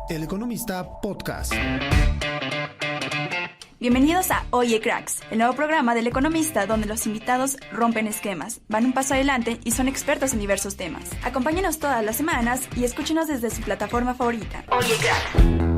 El Economista Podcast. Bienvenidos a Oye Cracks, el nuevo programa del Economista donde los invitados rompen esquemas, van un paso adelante y son expertos en diversos temas. Acompáñenos todas las semanas y escúchenos desde su plataforma favorita. Oye Cracks.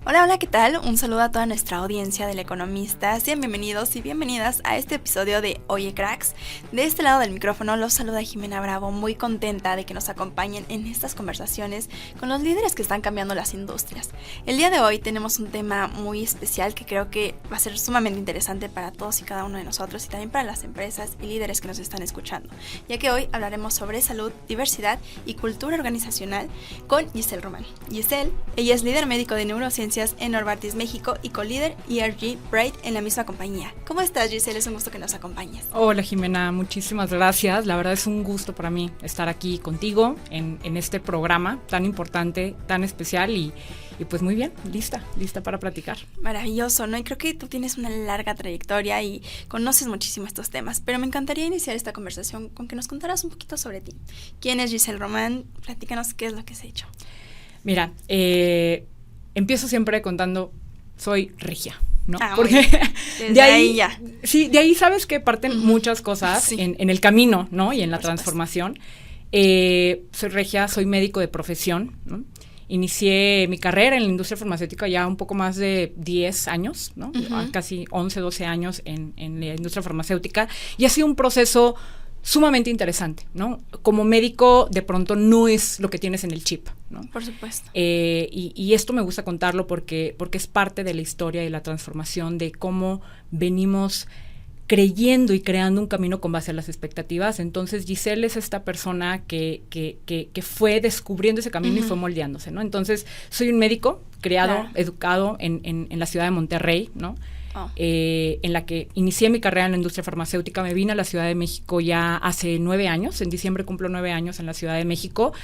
Hola, ¿qué tal? Un saludo a toda nuestra audiencia del Economista. Sean bienvenidos y bienvenidas a este episodio de Oye Cracks. De este lado del micrófono los saluda Jimena Bravo, muy contenta de que nos acompañen en estas conversaciones con los líderes que están cambiando las industrias. El día de hoy tenemos un tema muy especial que creo que va a ser sumamente interesante para todos y cada uno de nosotros y también para las empresas y líderes que nos están escuchando, ya que hoy hablaremos sobre salud, diversidad y cultura organizacional con Giselle Román. Giselle, ella es líder médico de neurociencias en Novartis México y co-líder ERG Bright en la misma compañía. ¿Cómo estás, Giselle? Es un gusto que nos acompañes. Hola, Jimena, muchísimas gracias. La verdad es un gusto para mí estar aquí contigo en este programa tan importante, tan especial y pues muy bien, lista para platicar. Maravilloso, ¿no? Y creo que tú tienes una larga trayectoria y conoces muchísimo estos temas, pero me encantaría iniciar esta conversación con que nos contaras un poquito sobre ti. ¿Quién es Giselle Román? Platícanos qué es lo que has hecho. Mira, empiezo siempre contando, soy regia, ¿no? Porque de ahí ya. Sí, de ahí sabes que parten muchas cosas sí. en el camino, ¿no? Y en la Por transformación. Soy regia, soy médico de profesión, ¿no? Inicié mi carrera en la industria farmacéutica ya un poco más de 10 años, ¿no? Casi 11, 12 años en la industria farmacéutica. Y ha sido un proceso sumamente interesante, ¿no? Como médico, de pronto no es lo que tienes en el chip, ¿no? Por supuesto. Y esto me gusta contarlo porque es parte de la historia y la transformación de cómo venimos creyendo y creando un camino con base a las expectativas. Entonces, Giselle es esta persona que fue descubriendo ese camino y fue moldeándose, ¿no? Entonces, soy un médico criado, educado en la ciudad de Monterrey, ¿no? En la que inicié mi carrera en la industria farmacéutica. Me vine a la Ciudad de México ya hace 9 años, en diciembre cumplo 9 años en la Ciudad de México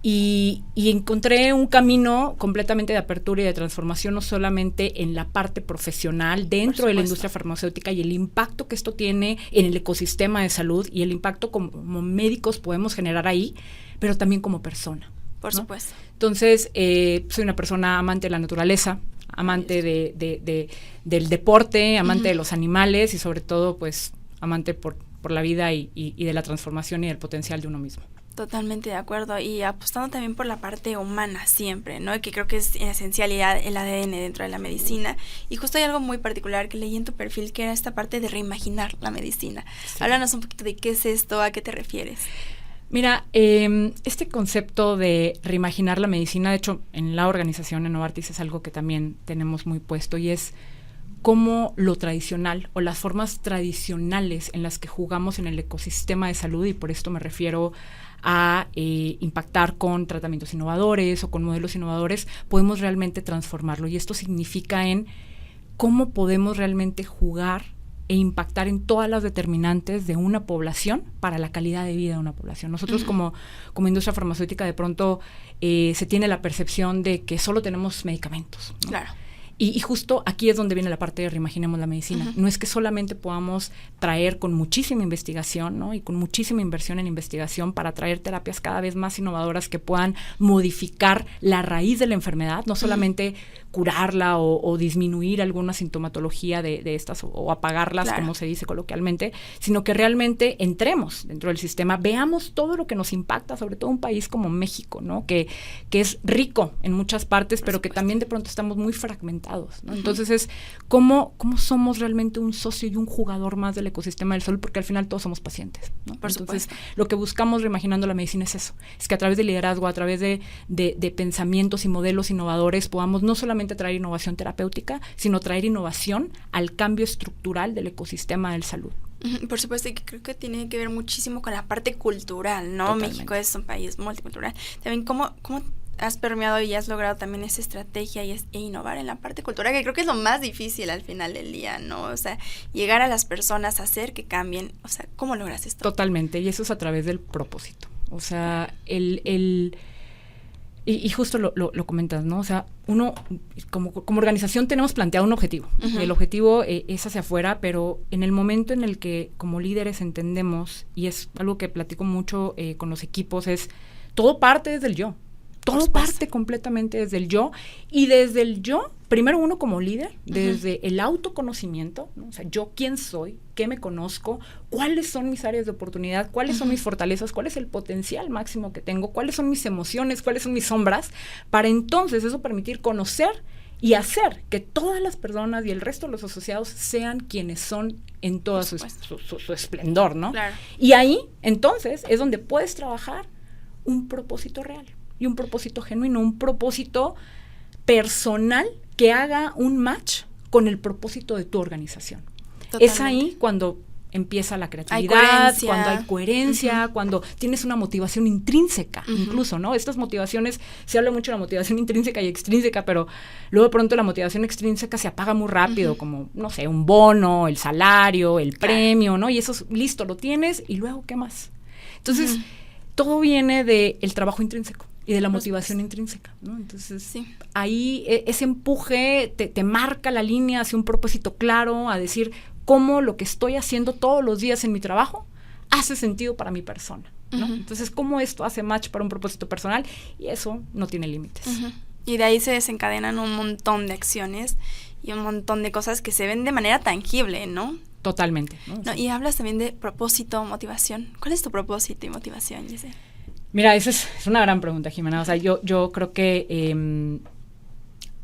y encontré un camino completamente de apertura y de transformación, no solamente en la parte profesional dentro de la industria farmacéutica y el impacto que esto tiene en el ecosistema de salud y el impacto como médicos podemos generar ahí, pero también como persona. Por ¿no? supuesto. Entonces, soy una persona amante de la naturaleza, amante del deporte, amante de los animales y sobre todo, pues, amante por la vida y de la transformación y del potencial de uno mismo. Totalmente de acuerdo y apostando también por la parte humana siempre, ¿no? Que creo que es esencial el ADN dentro de la medicina. Y justo hay algo muy particular que leí en tu perfil que era esta parte de reimaginar la medicina. Sí. Háblanos un poquito de qué es esto, a qué te refieres. Mira, este concepto de reimaginar la medicina, de hecho, en la organización, en Novartis, es algo que también tenemos muy puesto y es cómo lo tradicional o las formas tradicionales en las que jugamos en el ecosistema de salud, y por esto me refiero a impactar con tratamientos innovadores o con modelos innovadores, podemos realmente transformarlo. Y esto significa en cómo podemos realmente jugar e impactar en todas las determinantes de una población para la calidad de vida de una población. Nosotros como industria farmacéutica de pronto se tiene la percepción de que solo tenemos medicamentos, ¿no? Claro. Y justo aquí es donde viene la parte de reimaginemos la medicina. No es que solamente podamos traer con muchísima investigación, ¿no? Y con muchísima inversión en investigación para traer terapias cada vez más innovadoras que puedan modificar la raíz de la enfermedad, no solamente curarla o disminuir alguna sintomatología de estas o apagarlas, como se dice coloquialmente, sino que realmente entremos dentro del sistema, veamos todo lo que nos impacta, sobre todo un país como México, ¿no? Que es rico en muchas partes, pero que también de pronto estamos muy fragmentados, ¿no? Entonces es cómo somos realmente un socio y un jugador más del ecosistema del salud, porque al final todos somos pacientes, ¿no? Entonces lo que buscamos reimaginando la medicina es eso, es que a través de liderazgo, a través de pensamientos y modelos innovadores podamos no solamente traer innovación terapéutica, sino traer innovación al cambio estructural del ecosistema del salud. Por supuesto, y creo que tiene que ver muchísimo con la parte cultural, ¿no? Totalmente. México es un país multicultural. También, ¿cómo has permeado y has logrado también esa estrategia e innovar en la parte cultural, que creo que es lo más difícil al final del día, ¿no? O sea, llegar a las personas, hacer que cambien. O sea, ¿cómo logras esto? Totalmente, y eso es a través del propósito. O sea, Y justo lo comentas, ¿no? O sea, uno, como organización tenemos planteado un objetivo. Y el objetivo es hacia afuera, pero en el momento en el que como líderes entendemos, y es algo que platico mucho con los equipos, es todo parte desde el yo. Todo parte completamente desde el yo, y desde el yo, primero uno como líder, desde el autoconocimiento, ¿no? O sea, yo quién soy, qué me conozco, cuáles son mis áreas de oportunidad, cuáles son mis fortalezas, cuál es el potencial máximo que tengo, cuáles son mis emociones, cuáles son mis sombras, para entonces eso permitir conocer y hacer que todas las personas y el resto de los asociados sean quienes son en todo su esplendor, ¿no? Claro. Y ahí, entonces, es donde puedes trabajar un propósito real y un propósito genuino, un propósito personal que haga un match con el propósito de tu organización. Totalmente. Es ahí cuando empieza la creatividad, cuando hay coherencia, cuando tienes una motivación intrínseca, incluso, ¿no? Estas motivaciones, se habla mucho de la motivación intrínseca y extrínseca, pero luego de pronto la motivación extrínseca se apaga muy rápido, como, no sé, un bono, el salario, el premio, ¿no? Y eso, listo, lo tienes, y luego, ¿qué más? Entonces, todo viene del trabajo intrínseco y de la motivación intrínseca, ¿no? Entonces, ahí ese empuje te marca la línea hacia un propósito claro, a decir cómo lo que estoy haciendo todos los días en mi trabajo hace sentido para mi persona, ¿no? Entonces, cómo esto hace match para un propósito personal, y eso no tiene límites. Y de ahí se desencadenan un montón de acciones y un montón de cosas que se ven de manera tangible, ¿no? Totalmente, ¿no? No, y hablas también de propósito, motivación. ¿Cuál es tu propósito y motivación, Giselle? Mira, esa es una gran pregunta, Jimena. O sea, yo creo que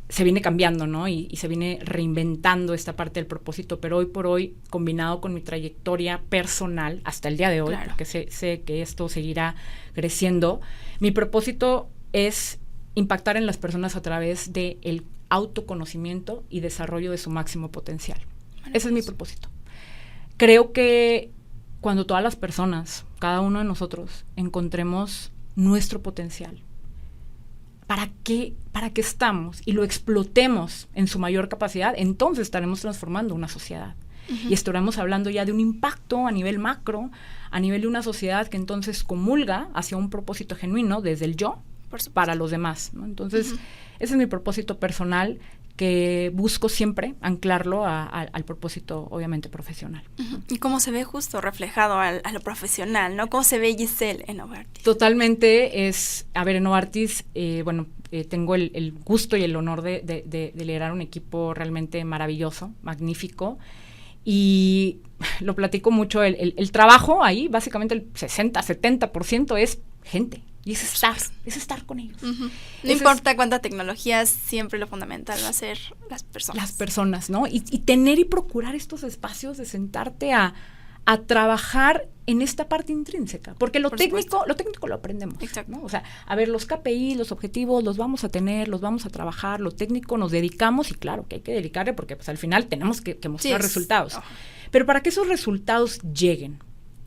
se viene cambiando, ¿no? Y se viene reinventando esta parte del propósito, pero hoy por hoy, combinado con mi trayectoria personal hasta el día de hoy, porque sé que esto seguirá creciendo, mi propósito es impactar en las personas a través del autoconocimiento y desarrollo de su máximo potencial. Ese es mi propósito. Creo que cuando todas las personas, cada uno de nosotros, encontremos nuestro potencial, ¿para qué estamos? Y lo explotemos en su mayor capacidad, entonces estaremos transformando una sociedad. Y estaremos hablando ya de un impacto a nivel macro, a nivel de una sociedad que entonces comulga hacia un propósito genuino desde el yo para los demás, ¿no? Entonces, ese es mi propósito personal, que busco siempre anclarlo al propósito, obviamente, profesional. Y cómo se ve justo reflejado a lo profesional, ¿no? ¿Cómo se ve Giselle en Novartis? Totalmente en Novartis, tengo el gusto y el honor de liderar un equipo realmente maravilloso, magnífico, y lo platico mucho, el trabajo ahí, básicamente el 60-70% es gente. Y es estar con ellos. No importa cuánta tecnología, siempre lo fundamental va a ser las personas. Las personas, ¿no? Y tener y procurar estos espacios de sentarte a trabajar en esta parte intrínseca. Porque lo técnico lo aprendemos. Exacto. ¿no? O sea, a ver, los KPI, los objetivos, los vamos a tener, los vamos a trabajar. Lo técnico nos dedicamos, y claro que hay que dedicarle, porque pues al final tenemos que mostrar resultados. Pero para que esos resultados lleguen,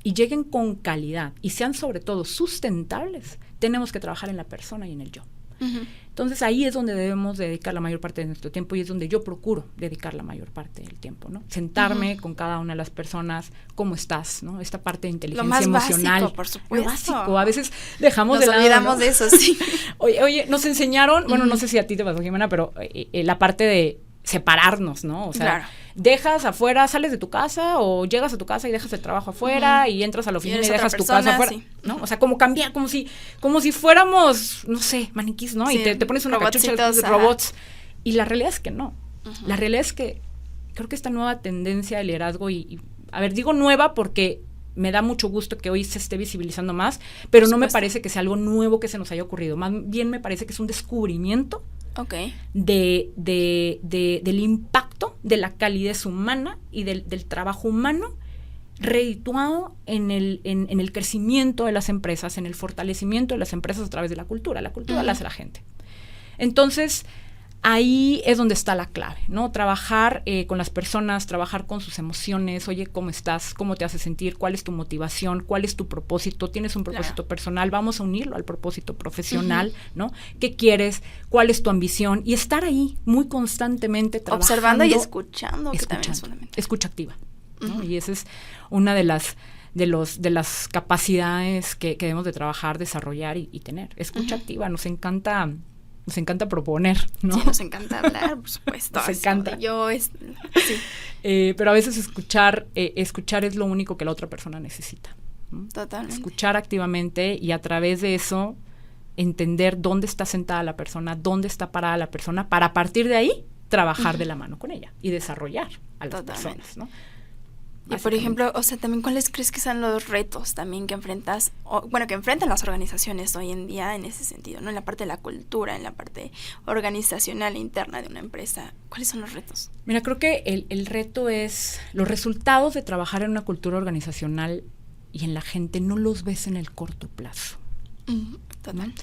y lleguen con calidad, y sean sobre todo sustentables, tenemos que trabajar en la persona y en el yo. Entonces ahí es donde debemos dedicar la mayor parte de nuestro tiempo, y es donde yo procuro dedicar la mayor parte del tiempo, ¿no? Sentarme con cada una de las personas, ¿cómo estás? ¿no? Esta parte de inteligencia emocional. Básico, por supuesto. Lo básico, a veces dejamos de lado. Nos olvidamos de eso, sí. Oye, nos enseñaron, bueno, no sé si a ti te pasó, Jimena, pero la parte de separarnos, ¿no? O sea, dejas afuera, sales de tu casa, o llegas a tu casa y dejas el trabajo afuera, y entras a la oficina y dejas tu casa afuera, ¿no? O sea, como cambiar, como si fuéramos, no sé, maniquís, ¿no? Y te pones una cachucha de robots. Y la realidad es que no. La realidad es que creo que esta nueva tendencia de liderazgo, y a ver, digo nueva porque me da mucho gusto que hoy se esté visibilizando más, pero no me parece que sea algo nuevo que se nos haya ocurrido. Más bien me parece que es un descubrimiento del impacto de la calidez humana y del trabajo humano redituado en el crecimiento de las empresas, en el fortalecimiento de las empresas a través de la cultura. La cultura la hace la gente. Entonces, ahí es donde está la clave, ¿no? Trabajar con las personas, trabajar con sus emociones. Oye, ¿cómo estás? ¿Cómo te hace sentir? ¿Cuál es tu motivación? ¿Cuál es tu propósito? ¿Tienes un propósito personal? Vamos a unirlo al propósito profesional, ¿no? ¿Qué quieres? ¿Cuál es tu ambición? Y estar ahí muy constantemente trabajando. Observando y escuchando, que también es fundamental. Escucha activa, ¿no? Y esa es una de las capacidades que debemos de trabajar, desarrollar y tener. Escucha activa, nos encanta proponer, ¿no? Sí, nos encanta hablar, por supuesto. Nos encanta. Sí. Pero a veces escuchar es lo único que la otra persona necesita, ¿no? Totalmente. Escuchar activamente, y a través de eso entender dónde está sentada la persona, dónde está parada la persona, para a partir de ahí trabajar de la mano con ella y desarrollar a las personas, ¿no? Y por ejemplo, o sea, también ¿cuáles crees que son los retos también que enfrentas, que enfrentan las organizaciones hoy en día en ese sentido, ¿no? En la parte de la cultura, en la parte organizacional interna de una empresa. ¿Cuáles son los retos? Mira, creo que el reto es los resultados de trabajar en una cultura organizacional y en la gente no los ves en el corto plazo. Total.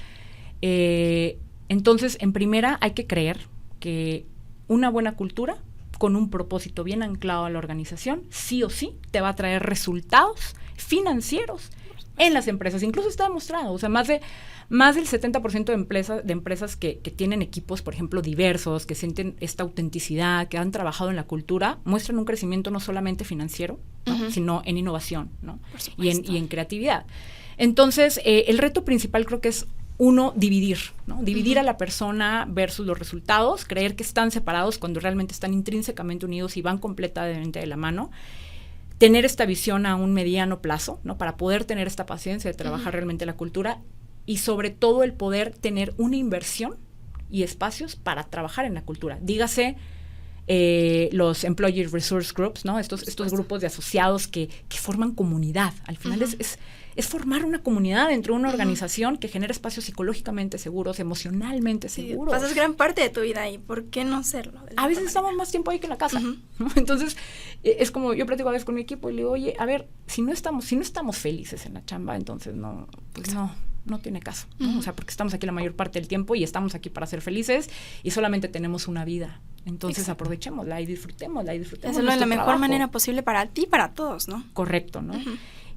Entonces, en primera, hay que creer que una buena cultura con un propósito bien anclado a la organización, sí o sí, te va a traer resultados financieros en las empresas. Incluso está demostrado, o sea, más del 70% de empresas que tienen equipos, por ejemplo, diversos, que sienten esta autenticidad, que han trabajado en la cultura, muestran un crecimiento no solamente financiero, ¿no? Sino en innovación, ¿no? y en creatividad. Entonces, el reto principal creo que es uno, dividir, ¿no? Dividir a la persona versus los resultados, creer que están separados cuando realmente están intrínsecamente unidos y van completamente de la mano. Tener esta visión a un mediano plazo, ¿no? Para poder tener esta paciencia de trabajar realmente la cultura y sobre todo el poder tener una inversión y espacios para trabajar en la cultura. Dígase los Employee Resource Groups, ¿no? Estos grupos de asociados que forman comunidad. Al final es formar una comunidad dentro de una organización que genera espacios psicológicamente seguros, emocionalmente seguros. Pasas gran parte de tu vida ahí, ¿por qué no hacerlo? A veces estamos más tiempo ahí que en la casa, ¿no? Entonces, es como yo platico a veces con mi equipo y le digo, oye, a ver, si no estamos felices en la chamba, entonces no tiene caso, ¿no? O sea, porque estamos aquí la mayor parte del tiempo y estamos aquí para ser felices y solamente tenemos una vida. Entonces, aprovechémosla y disfrutémosla. Hacerlo de la mejor manera posible para ti y para todos, ¿no? Correcto, ¿no?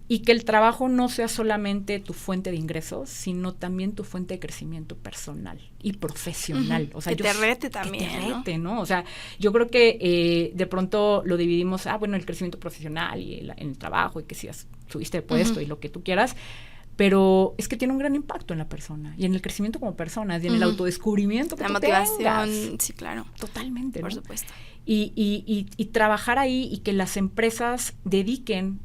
Y que el trabajo no sea solamente tu fuente de ingresos, sino también tu fuente de crecimiento personal y profesional. O sea, que te rete también, que te rete, ¿no? O sea, yo creo que de pronto lo dividimos, el crecimiento profesional y en el trabajo y que si subiste de puesto y lo que tú quieras, pero es que tiene un gran impacto en la persona y en el crecimiento como persona y en el autodescubrimiento que la tú motivación, tengas. sí, claro. Totalmente, por ¿no? supuesto. Y trabajar ahí y que las empresas dediquen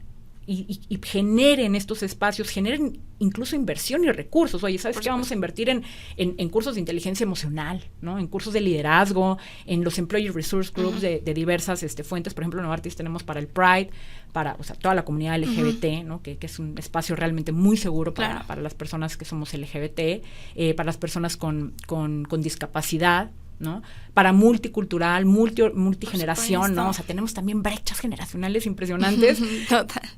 y generen estos espacios, generen incluso inversión y recursos. Oye, ¿sabes qué? Vamos a invertir en cursos de inteligencia emocional, ¿no? En cursos de liderazgo, en los Employee Resource Groups de diversas fuentes. Por ejemplo, en Novartis tenemos para el Pride, para toda la comunidad LGBT, ¿no? Que es un espacio realmente muy seguro para las personas que somos LGBT, para las personas con discapacidad, ¿no? Para multicultural, multigeneración, ¿no? O sea, tenemos también brechas generacionales impresionantes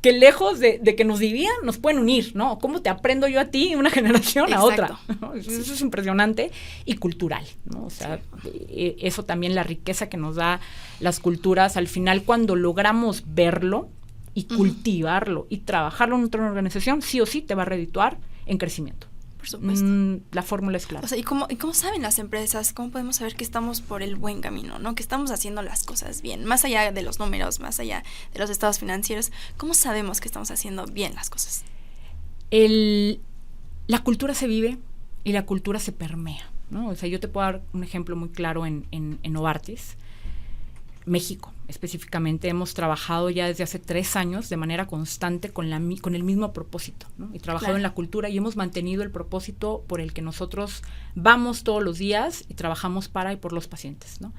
que lejos de que nos dividan, nos pueden unir, ¿no? ¿Cómo te aprendo yo a ti de una generación a otra? ¿No? Eso es impresionante y cultural, ¿no? O sea, eso también, la riqueza que nos da las culturas, al final cuando logramos verlo y cultivarlo y trabajarlo en otra organización, sí o sí te va a redituar en crecimiento. Por supuesto. La fórmula es clara. O sea, ¿y cómo saben las empresas? ¿Cómo podemos saber que estamos por el buen camino, ¿no? Que estamos haciendo las cosas bien, más allá de los números, más allá de los estados financieros? ¿Cómo sabemos que estamos haciendo bien las cosas? La cultura se vive y la cultura se permea, ¿no? O sea, yo te puedo dar un ejemplo muy claro en Novartis. México, específicamente, hemos trabajado ya desde hace 3 años de manera constante con el mismo propósito, ¿no? Y trabajado en la cultura y hemos mantenido el propósito por el que nosotros vamos todos los días y trabajamos para y por los pacientes, ¿no?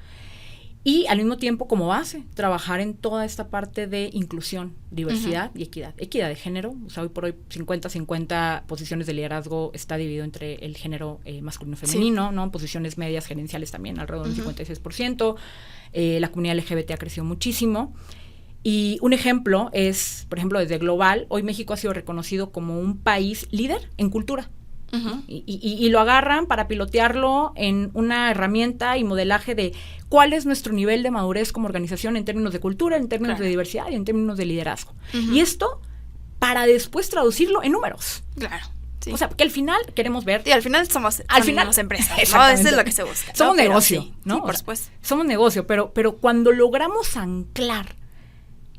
Y al mismo tiempo, como base, trabajar en toda esta parte de inclusión, diversidad y equidad. Equidad de género, o sea, hoy por hoy 50-50 posiciones de liderazgo está dividido entre el género masculino y femenino, ¿no? Posiciones medias gerenciales también, alrededor del 56%. La comunidad LGBT ha crecido muchísimo. Y un ejemplo es, por ejemplo, desde Global, hoy México ha sido reconocido como un país líder en cultura. ¿No? Y lo agarran para pilotearlo en una herramienta y modelaje de cuál es nuestro nivel de madurez como organización en términos de cultura, en términos de diversidad y en términos de liderazgo. Y esto para después traducirlo en números. Claro. Sí. O sea, porque al final queremos ver... Sí, al final somos empresas, ¿no? Eso es lo que se busca, ¿no? Somos negocio, ¿no? Sí, por supuesto. Somos negocio, pero cuando logramos anclar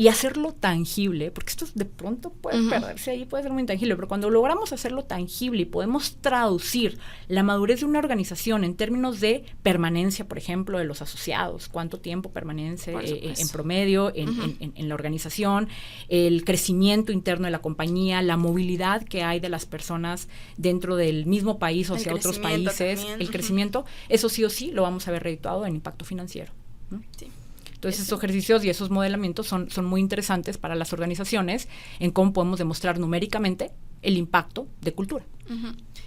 y hacerlo tangible, porque esto de pronto puede perderse ahí, puede ser muy intangible, pero cuando logramos hacerlo tangible y podemos traducir la madurez de una organización en términos de permanencia, por ejemplo, de los asociados, cuánto tiempo permanece en promedio en la organización, el crecimiento interno de la compañía, la movilidad que hay de las personas dentro del mismo país o hacia otros países, también. El crecimiento, eso sí o sí lo vamos a ver redituado en impacto financiero, ¿no? Sí. Entonces, esos ejercicios y esos modelamientos son muy interesantes para las organizaciones en cómo podemos demostrar numéricamente el impacto de cultura.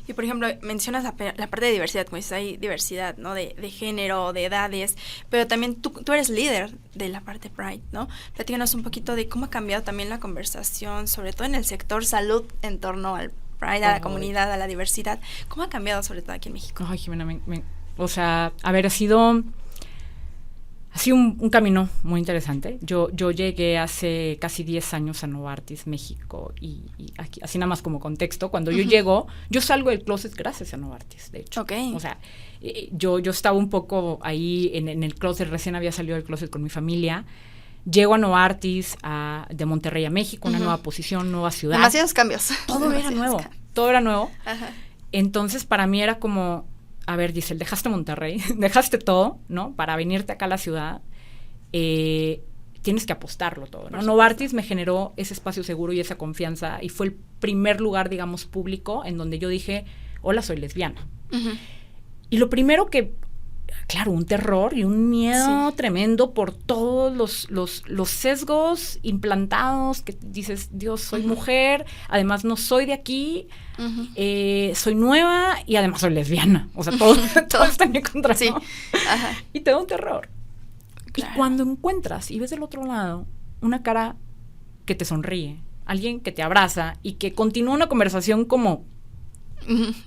Y, por ejemplo, mencionas la parte de diversidad, como dices, hay diversidad, ¿no? De género, de edades, pero también tú eres líder de la parte Pride, ¿no? Platícanos un poquito de cómo ha cambiado también la conversación, sobre todo en el sector salud, en torno al Pride, a la comunidad, a la diversidad. ¿Cómo ha cambiado, sobre todo aquí en México? Ay, Jimena, o sea, a ver, ha sido un camino muy interesante. Yo llegué hace casi 10 años a Novartis, México, y aquí, así nada más como contexto, cuando yo llego, yo salgo del closet gracias a Novartis, de hecho. Okay. O sea, yo estaba un poco ahí en el closet, recién había salido del closet con mi familia. Llego a Novartis de Monterrey a México, una nueva posición, nueva ciudad. Demasiados cambios. Todo era nuevo. Ajá. Entonces, para mí era como, a ver, Giselle, dejaste Monterrey, dejaste todo, ¿no? Para venirte acá a la ciudad, tienes que apostarlo todo, ¿no? Novartis me generó ese espacio seguro y esa confianza, y fue el primer lugar, digamos, público en donde yo dije, hola, soy lesbiana. Y lo primero que, claro, un terror y un miedo tremendo por todos los sesgos implantados, que dices, Dios, soy mujer, además no soy de aquí, soy nueva y además soy lesbiana. O sea, todo está en mi contra, ¿no? Ajá. Y te da un terror. Claro. Y cuando encuentras y ves del otro lado una cara que te sonríe, alguien que te abraza y que continúa una conversación como,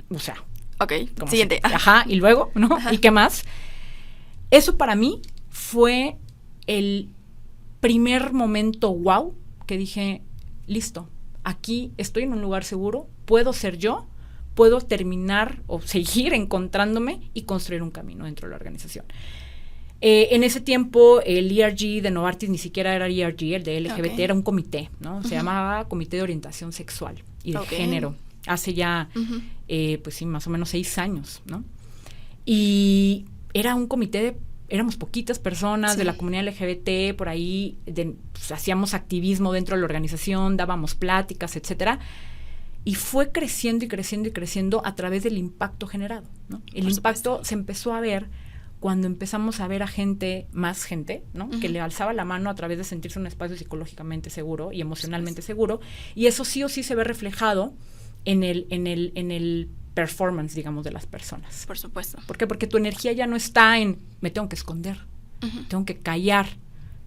o sea, ok, siguiente. Ajá, y luego, ¿no? Ajá. ¿Y qué más? Eso para mí fue el primer momento wow que dije, listo, aquí estoy en un lugar seguro, puedo ser yo, puedo terminar o seguir encontrándome y construir un camino dentro de la organización. En ese tiempo el ERG de Novartis ni siquiera era ERG, el de LGBT era un comité, ¿no? Se llamaba Comité de Orientación Sexual y de Género. Hace ya, pues sí, más o menos 6 años, ¿no? Y era un comité éramos poquitas personas de la comunidad LGBT, por ahí pues, hacíamos activismo dentro de la organización, dábamos pláticas, etcétera. Y fue creciendo y creciendo y creciendo a través del impacto generado, ¿no? El impacto se empezó a ver cuando empezamos a ver a más gente, ¿no? Que le alzaba la mano a través de sentirse en un espacio psicológicamente seguro y emocionalmente seguro. Y eso sí o sí se ve reflejado en el performance, digamos, de las personas. Por supuesto. ¿Por qué? Porque tu energía ya no está en me tengo que esconder, tengo que callar.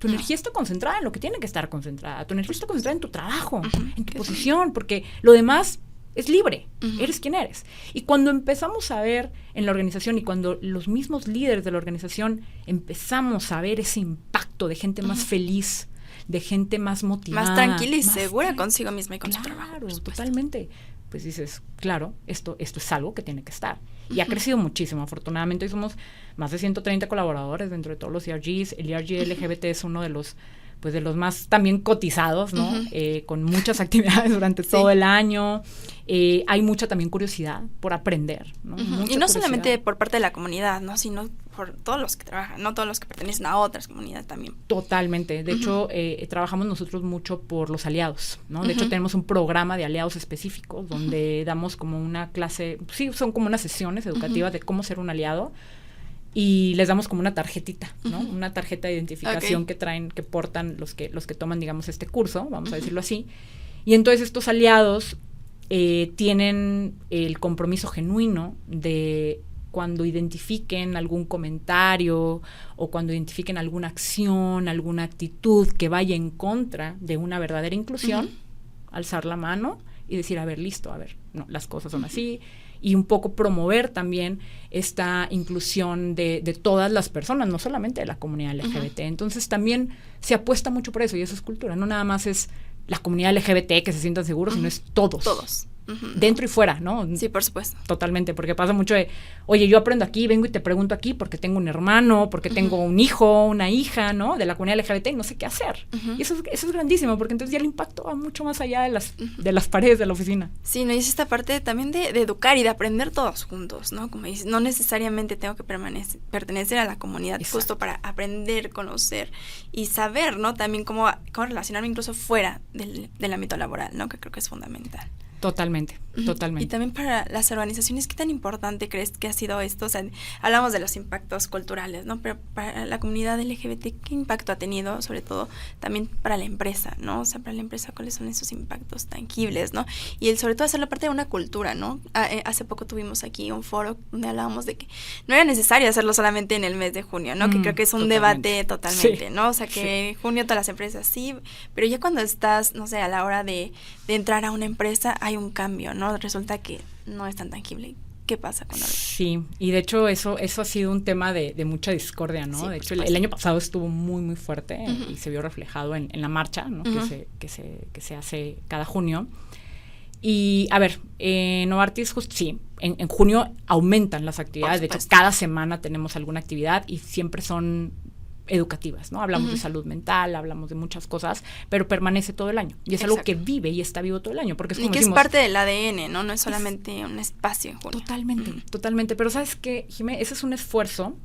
Tu energía está concentrada en lo que tiene que estar concentrada. Tu energía está concentrada en tu trabajo, en tu posición, porque lo demás es libre. Eres quien eres. Y cuando empezamos a ver en la organización y cuando los mismos líderes de la organización empezamos a ver ese impacto de gente más feliz, de gente más motivada. Más tranquila y segura consigo misma y con su trabajo. Claro, totalmente. Pues dices, claro, esto es algo que tiene que estar. Y ha crecido muchísimo. Afortunadamente hoy somos más de 130 colaboradores dentro de todos los ERGs. El ERG LGBT es uno de los más también cotizados, ¿no? Con muchas actividades durante todo el año. Hay mucha también curiosidad por aprender, ¿no? Y no solamente por parte de la comunidad, ¿no? Sino por todos los que trabajan, no todos los que pertenecen a otras comunidades también. Totalmente. De hecho, trabajamos nosotros mucho por los aliados, ¿no? De hecho, tenemos un programa de aliados específicos donde damos como una clase, son como unas sesiones educativas de cómo ser un aliado. Y les damos como una tarjetita, ¿no? Una tarjeta de identificación que portan los que toman, digamos, este curso, vamos a decirlo así. Y entonces estos aliados tienen el compromiso genuino de cuando identifiquen algún comentario o cuando identifiquen alguna acción, alguna actitud que vaya en contra de una verdadera inclusión, alzar la mano y decir, a ver, listo, a ver, no, las cosas son así. Y un poco promover también esta inclusión de todas las personas, no solamente de la comunidad LGBT. Entonces también se apuesta mucho por eso, y eso es cultura. No nada más es la comunidad LGBT que se sientan seguros, sino es todos. dentro y fuera, ¿no? Sí, por supuesto. Totalmente, porque pasa mucho de, oye, yo aprendo aquí, vengo y te pregunto aquí porque tengo un hermano, porque tengo un hijo, una hija, ¿no? De la comunidad LGBT y no sé qué hacer. Y eso es grandísimo, porque entonces ya el impacto va mucho más allá de las paredes de la oficina. Sí, no, y es esta parte también de educar y de aprender todos juntos, ¿no? Como dices, no necesariamente tengo que pertenecer a la comunidad. Exacto. Justo para aprender, conocer y saber, ¿no? También cómo relacionarme incluso fuera del ámbito laboral, ¿no? Que creo que es fundamental. Totalmente. Y también para las organizaciones, ¿qué tan importante crees que ha sido esto? O sea, hablamos de los impactos culturales, ¿no? Pero para la comunidad LGBT, ¿qué impacto ha tenido? Sobre todo también para la empresa, ¿no? O sea, para la empresa, ¿cuáles son esos impactos tangibles, ¿no? Y sobre todo hacerlo parte de una cultura, ¿no? Hace poco tuvimos aquí un foro donde hablábamos de que no era necesario hacerlo solamente en el mes de junio, ¿no? Que creo que es un debate totalmente, sí, ¿no? O sea, que junio todas las empresas sí, pero ya cuando estás, no sé, a la hora de entrar a una empresa hay un cambio, ¿no? Resulta que no es tan tangible. ¿Qué pasa con eso? Sí, y de hecho eso ha sido un tema de mucha discordia, ¿no? Sí, de hecho, el año pasado estuvo muy, muy fuerte y se vio reflejado en la marcha, ¿no? Que se hace cada junio. Y, a ver, Novartis, sí, en junio aumentan las actividades. De hecho, cada semana tenemos alguna actividad y siempre son educativas, ¿no? Hablamos de salud mental, hablamos de muchas cosas, pero permanece todo el año. Y es algo que vive y está vivo todo el año. Porque es como y que decimos, es parte del ADN, ¿no? No es solamente un espacio en junio. Totalmente. Pero ¿sabes qué, Jimé? Ese es un esfuerzo,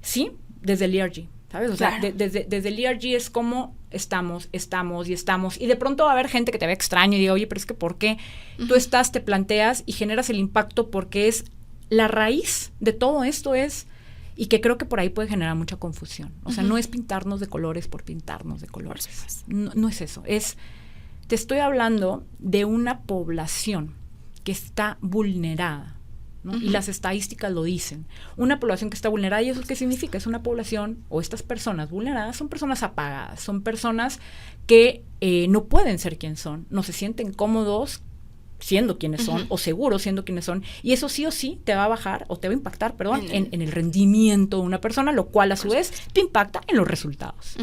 sí, desde el ERG, ¿sabes? O sea, desde el ERG es como estamos. Y de pronto va a haber gente que te ve extraño y diga, oye, pero es que ¿por qué? Tú te planteas y generas el impacto porque es la raíz de todo esto y que creo que por ahí puede generar mucha confusión. O sea, no es pintarnos de colores por pintarnos de colores. No es eso. Te estoy hablando de una población que está vulnerada, ¿no? Y las estadísticas lo dicen. Una población que está vulnerada, ¿y eso qué significa? Es una población, o estas personas vulneradas, son personas apagadas, son personas que no pueden ser quien son, no se sienten cómodos siendo quienes son, o seguros siendo quienes son, y eso sí o sí te va a bajar, o te va a impactar, en el rendimiento de una persona, lo cual a su vez te impacta en los resultados.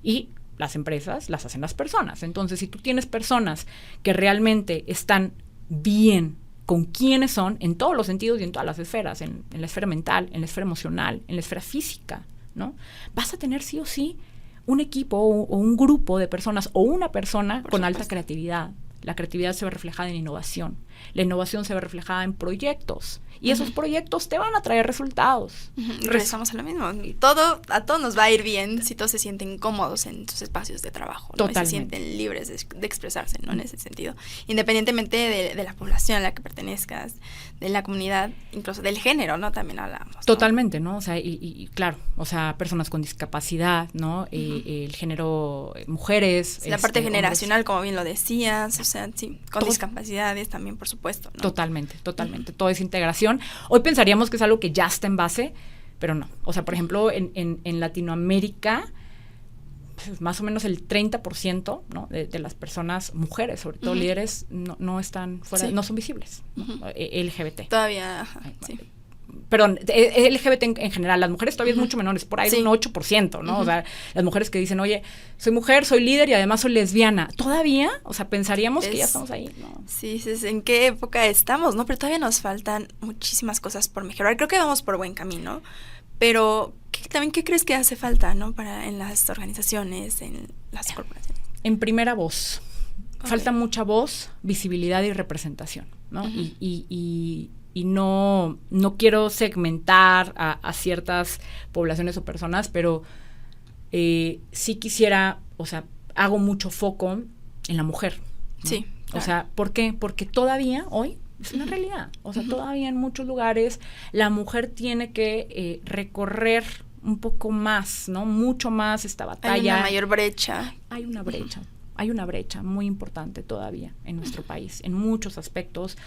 Y las empresas las hacen las personas. Entonces, si tú tienes personas que realmente están bien con quienes son, en todos los sentidos y en todas las esferas, en la esfera mental, en la esfera emocional, en la esfera física, ¿no? Vas a tener sí o sí un equipo o un grupo de personas, o una persona con alta creatividad. La creatividad se ve reflejada en innovación. La innovación se ve reflejada en proyectos. Y esos proyectos te van a traer resultados. Regresamos a lo mismo. A todos nos va a ir bien si todos se sienten cómodos en sus espacios de trabajo, ¿no? Y se sienten libres de expresarse, ¿no? En ese sentido. Independientemente de la población a la que pertenezcas, de la comunidad, incluso del género, ¿no? También hablamos, ¿no? Totalmente, ¿no? O sea, y claro, o sea, personas con discapacidad, ¿no? El género, mujeres. La parte generacional, hombres, como bien lo decías, o sea, sí, con discapacidades también, por supuesto, ¿no? Totalmente. Todo es integración. Hoy pensaríamos que es algo que ya está en base, pero no. O sea, por ejemplo, en Latinoamérica, pues, más o menos el 30%, ¿no? de las personas, mujeres, sobre todo líderes, no están fuera, no son visibles, ¿no? LGBT. Todavía, sí. Perdón, LGBT en general, las mujeres todavía es mucho menores, por ahí un 8%, ¿no? O sea, las mujeres que dicen, oye, soy mujer, soy líder y además soy lesbiana. ¿Todavía? O sea, pensaríamos que ya estamos ahí, ¿no? Sí, ¿en qué época estamos, no? Pero todavía nos faltan muchísimas cosas por mejorar. Creo que vamos por buen camino, pero también, ¿qué crees que hace falta, no? En las organizaciones, en las corporaciones. En primera voz. Okay. Falta mucha voz, visibilidad y representación, ¿no? Y no quiero segmentar a ciertas poblaciones o personas, pero sí quisiera, o sea, hago mucho foco en la mujer, ¿no? Sí, claro. O sea, ¿por qué? Porque todavía hoy es una realidad. O sea, todavía en muchos lugares la mujer tiene que recorrer un poco más, ¿no? Mucho más esta batalla. Hay una mayor brecha. Hay una brecha muy importante todavía en nuestro país, en muchos aspectos.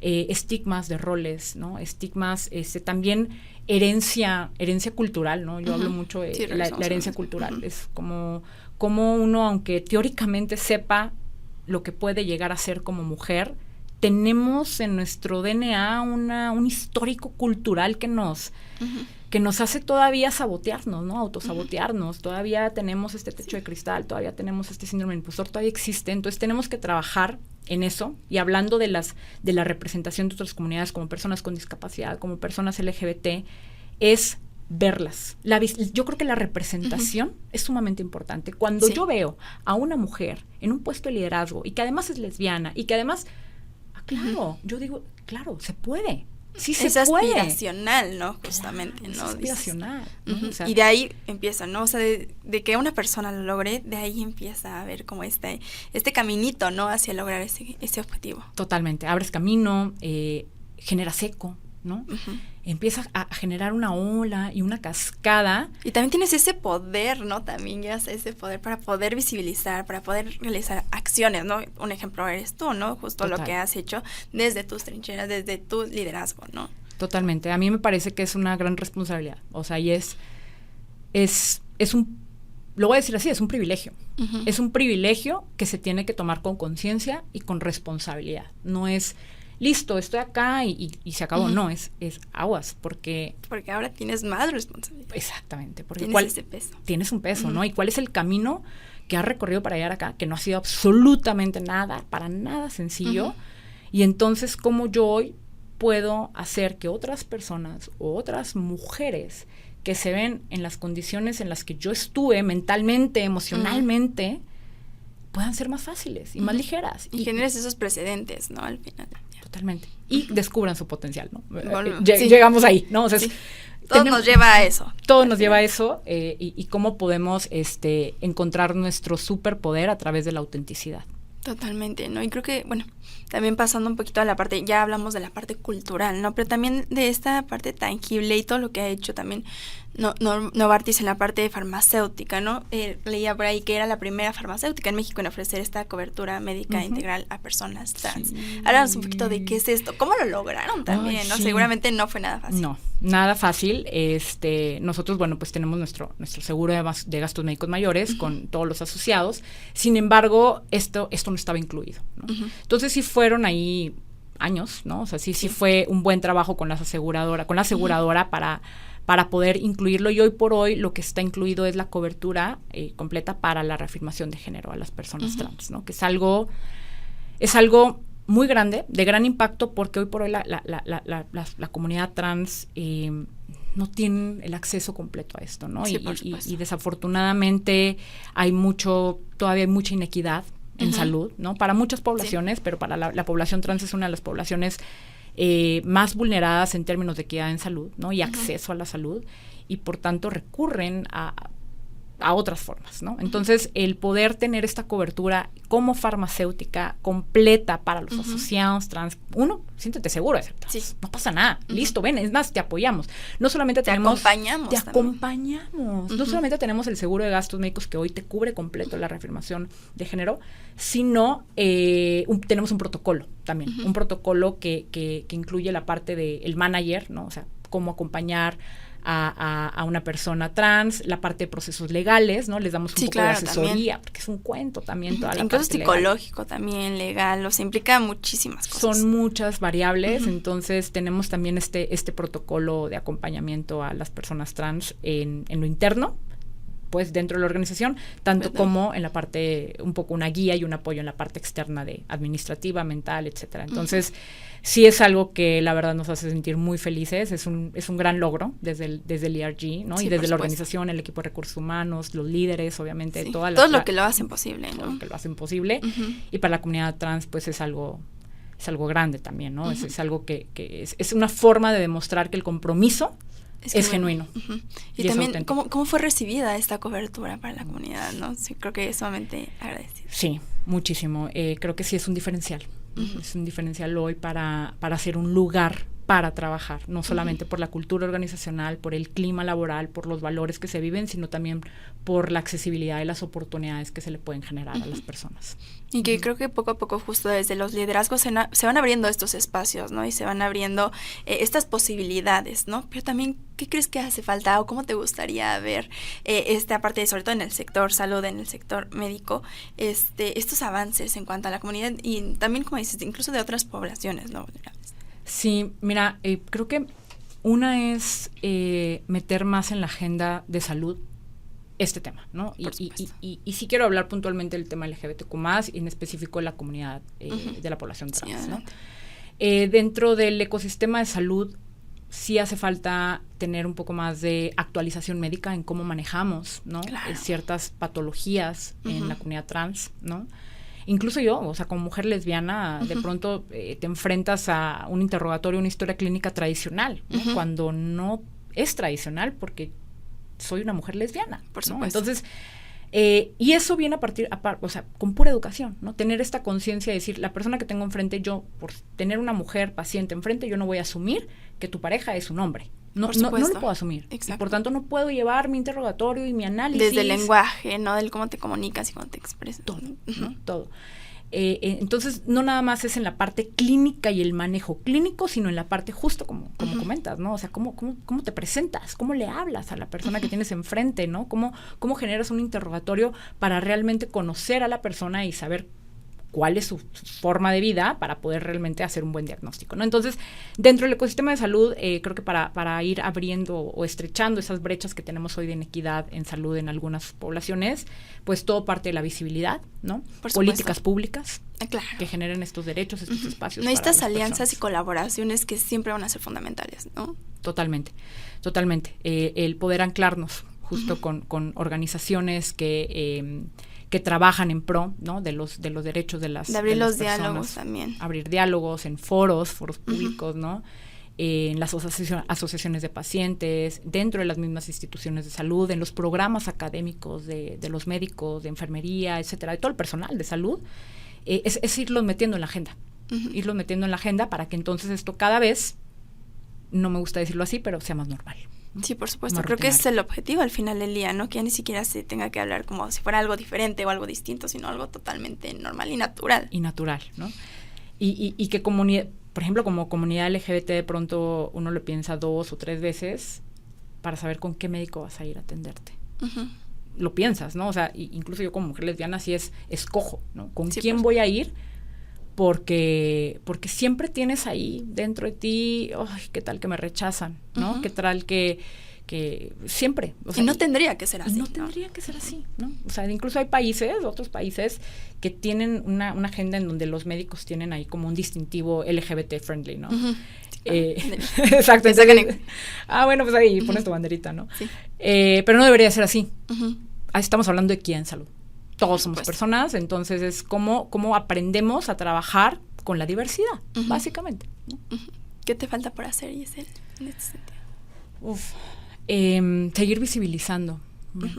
Estigmas de roles, ¿no? Estigmas, también herencia cultural, ¿no? Yo hablo mucho de la herencia cultural. Es como uno, aunque teóricamente sepa lo que puede llegar a ser como mujer, tenemos en nuestro DNA un histórico cultural que nos hace todavía sabotearnos, ¿no? Autosabotearnos. Todavía tenemos este techo de cristal, todavía tenemos este síndrome del impostor, todavía existe. Entonces tenemos que trabajar en eso. Y hablando de la representación de otras comunidades como personas con discapacidad, como personas LGBT, es verlas. Yo creo que la representación es sumamente importante. Cuando yo veo a una mujer en un puesto de liderazgo y que además es lesbiana y que además, claro, yo digo, claro, se puede. Sí, se puede. Es aspiracional, ¿no? Justamente, claro, ¿no? Es aspiracional. ¿No? O sea, y de ahí empieza, ¿no? O sea, de que una persona lo logre, de ahí empieza a ver como este caminito, ¿no? Hacia lograr ese objetivo. Totalmente. Abres camino, generas eco, ¿no? Empiezas a generar una ola y una cascada. Y también tienes ese poder, ¿no? También llegas a ese poder para poder visibilizar, para poder realizar acciones, ¿no? Un ejemplo eres tú, ¿no? Justo lo que has hecho desde tus trincheras, desde tu liderazgo, ¿no? Totalmente. A mí me parece que es una gran responsabilidad. O sea, y es un, lo voy a decir así, es un privilegio. Es un privilegio que se tiene que tomar con conciencia y con responsabilidad. No es listo, estoy acá y se acabó. No, es aguas, porque ahora tienes más responsabilidad. Exactamente. Porque tienes ese peso. Tienes un peso, ¿no? ¿Y cuál es el camino que has recorrido para llegar acá? Que no ha sido absolutamente nada, para nada sencillo. Y entonces, ¿cómo yo hoy puedo hacer que otras personas o otras mujeres que se ven en las condiciones en las que yo estuve mentalmente, emocionalmente, puedan ser más fáciles y más ligeras? Y generes esos precedentes, ¿no? Al final. Totalmente. Y descubran su potencial, ¿no? Sí. Llegamos ahí, ¿no? O sea, todo nos lleva a eso. Todo nos lleva a eso y cómo podemos encontrar nuestro superpoder a través de la autenticidad. Totalmente, ¿no? Y creo que, bueno, también pasando un poquito a la parte, ya hablamos de la parte cultural, ¿no? Pero también de esta parte tangible y todo lo que ha hecho también Novartis en la parte farmacéutica, ¿no? Leía por ahí que era la primera farmacéutica en México en ofrecer esta cobertura médica integral a personas trans. Sí. Háblanos un poquito de qué es esto, cómo lo lograron también, ¿no? Sí. Seguramente no fue nada fácil. No, nada fácil. Nosotros, bueno, pues tenemos nuestro seguro de gastos médicos mayores con todos los asociados. Sin embargo, esto no estaba incluido, ¿no? Entonces sí fueron ahí años, ¿no? O sea, sí fue un buen trabajo con la aseguradora para poder incluirlo, y hoy por hoy lo que está incluido es la cobertura completa para la reafirmación de género a las personas trans, ¿no? Que es algo muy grande, de gran impacto, porque hoy por hoy la comunidad trans no tiene el acceso completo a esto, ¿no? Sí, y desafortunadamente todavía hay mucha inequidad en salud, ¿no? Para muchas poblaciones, pero para la población trans es una de las poblaciones más vulneradas en términos de equidad en salud, ¿no? Y acceso a la salud, y por tanto recurren a otras formas, ¿no? Entonces, el poder tener esta cobertura como farmacéutica completa para los asociados trans, siéntete seguro de ser trans. Sí. No pasa nada. Listo, ven, es más, te apoyamos. No solamente te acompañamos. No solamente tenemos el seguro de gastos médicos que hoy te cubre completo la reafirmación de género, sino tenemos un protocolo también. Un protocolo que incluye la parte del manager, ¿no? O sea, cómo acompañar a una persona trans, la parte de procesos legales, ¿no? Les damos un poco de asesoría, también, porque es un cuento también toda la incluso parte psicológico legal. También, legal, o sea, implica muchísimas cosas. Son muchas variables, entonces tenemos también este protocolo de acompañamiento a las personas trans en lo interno, pues dentro de la organización, tanto como en la parte, un poco una guía y un apoyo en la parte externa de administrativa, mental, etcétera. Entonces, sí es algo que la verdad nos hace sentir muy felices, es un gran logro desde el ERG, ¿no? Sí, y desde la organización, el equipo de recursos humanos, los líderes, obviamente, todo lo que lo hacen posible, ¿no? Todo lo que lo hacen posible, y para la comunidad trans, pues es algo grande también, ¿no? Es algo que es una forma de demostrar que el compromiso es genuino. Y también, ¿cómo fue recibida esta cobertura para la comunidad, no? Sí, creo que es sumamente agradecido. Sí, muchísimo. Creo que sí es un diferencial. Es un diferencial hoy para ser un lugar para trabajar, no solamente por la cultura organizacional, por el clima laboral, por los valores que se viven, sino también por la accesibilidad y las oportunidades que se le pueden generar a las personas. Y que creo que poco a poco, justo desde los liderazgos, se van abriendo estos espacios, ¿no? Y se van abriendo estas posibilidades, ¿no? Pero también, ¿qué crees que hace falta o cómo te gustaría ver esta parte, sobre todo en el sector salud, en el sector médico, estos avances en cuanto a la comunidad y también, como dices, incluso de otras poblaciones, ¿no? Sí, mira, creo que una es meter más en la agenda de salud este tema, ¿no? Y sí quiero hablar puntualmente del tema LGBTQ+, y en específico de la comunidad de la población trans, ¿no? Dentro del ecosistema de salud sí hace falta tener un poco más de actualización médica en cómo manejamos, ¿no? Claro. Ciertas patologías en la comunidad trans, ¿no? Incluso yo, o sea, como mujer lesbiana, de pronto te enfrentas a un interrogatorio, una historia clínica tradicional, ¿no? Cuando no es tradicional porque soy una mujer lesbiana, por supuesto. ¿no? Entonces, y eso viene o sea, con pura educación, ¿no? Tener esta conciencia de decir, la persona que tengo enfrente, yo, por tener una mujer paciente enfrente, yo no voy a asumir que tu pareja es un hombre. No lo puedo asumir. Exacto. Y por tanto, no puedo llevar mi interrogatorio y mi análisis. Desde el lenguaje, ¿no? Del cómo te comunicas y cómo te expresas. Todo, ¿no? Todo. Entonces, no nada más es en la parte clínica y el manejo clínico, sino en la parte justo como comentas, ¿no? O sea, cómo te presentas, cómo le hablas a la persona que tienes enfrente, ¿no? Cómo generas un interrogatorio para realmente conocer a la persona y saber cuál es su forma de vida para poder realmente hacer un buen diagnóstico, ¿no? Entonces, dentro del ecosistema de salud, creo que para ir abriendo o estrechando esas brechas que tenemos hoy de inequidad en salud en algunas poblaciones, pues todo parte de la visibilidad, ¿no? Políticas públicas claro. que generen estos derechos, estos espacios. No, estas alianzas personas. Y colaboraciones que siempre van a ser fundamentales, ¿no? Totalmente. El poder anclarnos justo con organizaciones que trabajan en pro, ¿no? de los derechos de las personas. De abrir los diálogos también. Abrir diálogos en foros públicos, ¿no? En las asociaciones de pacientes, dentro de las mismas instituciones de salud, en los programas académicos de los médicos, de enfermería, etcétera, de todo el personal de salud, es irlos metiendo en la agenda. Irlos metiendo en la agenda para que entonces esto cada vez, no me gusta decirlo así, pero sea más normal. Sí, por supuesto. Creo que es el objetivo al final del día, ¿no? Que ya ni siquiera se tenga que hablar como si fuera algo diferente o algo distinto, sino algo totalmente normal y natural. Y natural, ¿no? Y que por ejemplo, como comunidad LGBT de pronto uno lo piensa 2 o 3 veces para saber con qué médico vas a ir a atenderte. Lo piensas, ¿no? O sea, incluso yo como mujer lesbiana sí escojo, ¿no? ¿Con quién voy a ir? Porque siempre tienes ahí dentro de ti, ¡ay, qué tal que me rechazan!, ¿no? ¿Qué tal que siempre? O sea, y no tendría que ser así. No tendría que ser así, ¿no? O sea, incluso hay otros países que tienen una agenda en donde los médicos tienen ahí como un distintivo LGBT friendly, ¿no? Exacto. Bueno, pues ahí pones tu banderita, ¿no? Sí. Pero no debería ser así. Estamos hablando de quién, salud. Todos somos personas, entonces es cómo aprendemos a trabajar con la diversidad, básicamente, ¿no? ¿Qué te falta por hacer, Giselle, en este sentido? Seguir visibilizando,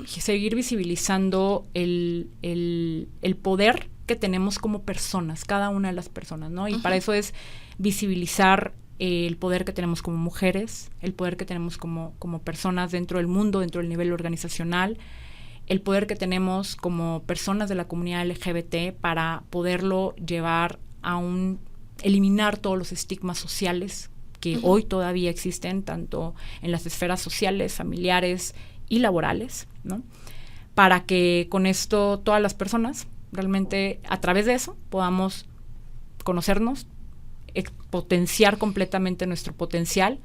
seguir visibilizando el poder que tenemos como personas, cada una de las personas, ¿no? Y para eso es visibilizar el poder que tenemos como mujeres, el poder que tenemos como personas dentro del mundo, dentro del nivel organizacional, el poder que tenemos como personas de la comunidad LGBT para poderlo llevar a eliminar todos los estigmas sociales que hoy todavía existen, tanto en las esferas sociales, familiares y laborales, ¿no? Para que con esto todas las personas realmente a través de eso podamos conocernos, potenciar completamente nuestro potencial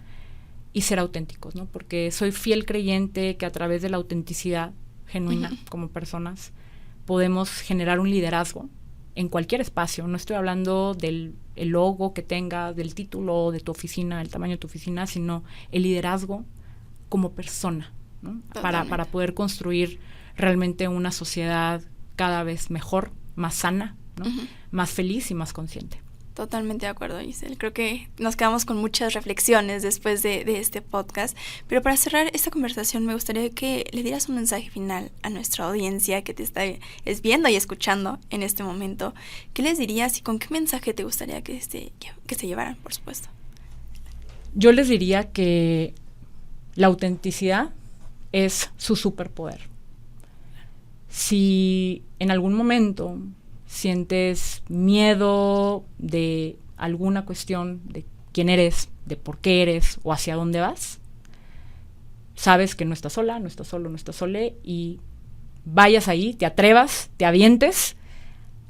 y ser auténticos, ¿no? Porque soy fiel creyente que a través de la autenticidad genuina como personas podemos generar un liderazgo en cualquier espacio. No estoy hablando del logo que tengas, del título de tu oficina, el tamaño de tu oficina, sino el liderazgo como persona, ¿no? Para poder construir realmente una sociedad cada vez mejor, más sana, ¿no? Más feliz y más consciente. Totalmente de acuerdo, Giselle. Creo que nos quedamos con muchas reflexiones después de este podcast, pero para cerrar esta conversación me gustaría que le dieras un mensaje final a nuestra audiencia que te está viendo y escuchando en este momento. ¿Qué les dirías y con qué mensaje te gustaría que se llevaran, por supuesto? Yo les diría que la autenticidad es su superpoder. Si en algún momento sientes miedo de alguna cuestión de quién eres, de por qué eres o hacia dónde vas, sabes que no estás sola, no estás solo, no estás sole, y vayas ahí, te atrevas, te avientes.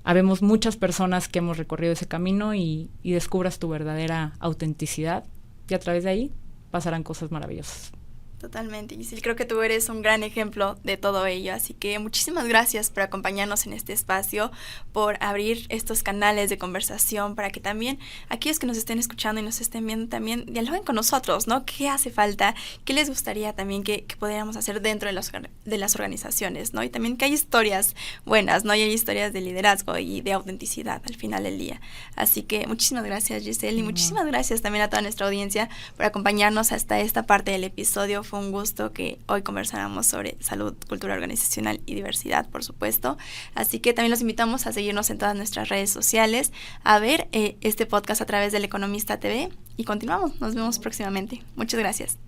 Habemos muchas personas que hemos recorrido ese camino y descubras tu verdadera autenticidad, y a través de ahí pasarán cosas maravillosas. Totalmente, Giselle, creo que tú eres un gran ejemplo de todo ello, así que muchísimas gracias por acompañarnos en este espacio, por abrir estos canales de conversación para que también aquellos que nos estén escuchando y nos estén viendo también dialoguen con nosotros, ¿no? ¿Qué hace falta? ¿Qué les gustaría también que pudiéramos hacer dentro de las organizaciones, ¿no? Y también que hay historias buenas, ¿no? Y hay historias de liderazgo y de autenticidad al final del día. Así que muchísimas gracias, Giselle, y muchísimas gracias también a toda nuestra audiencia por acompañarnos hasta esta parte del episodio. Fue un gusto que hoy conversáramos sobre salud, cultura organizacional y diversidad, por supuesto. Así que también los invitamos a seguirnos en todas nuestras redes sociales, a ver este podcast a través del Economista TV y continuamos. Nos vemos próximamente. Muchas gracias.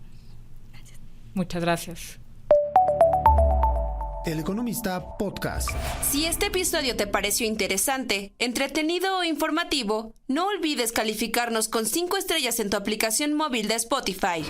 Muchas gracias. El Economista Podcast. Si este episodio te pareció interesante, entretenido o informativo, no olvides calificarnos con 5 estrellas en tu aplicación móvil de Spotify.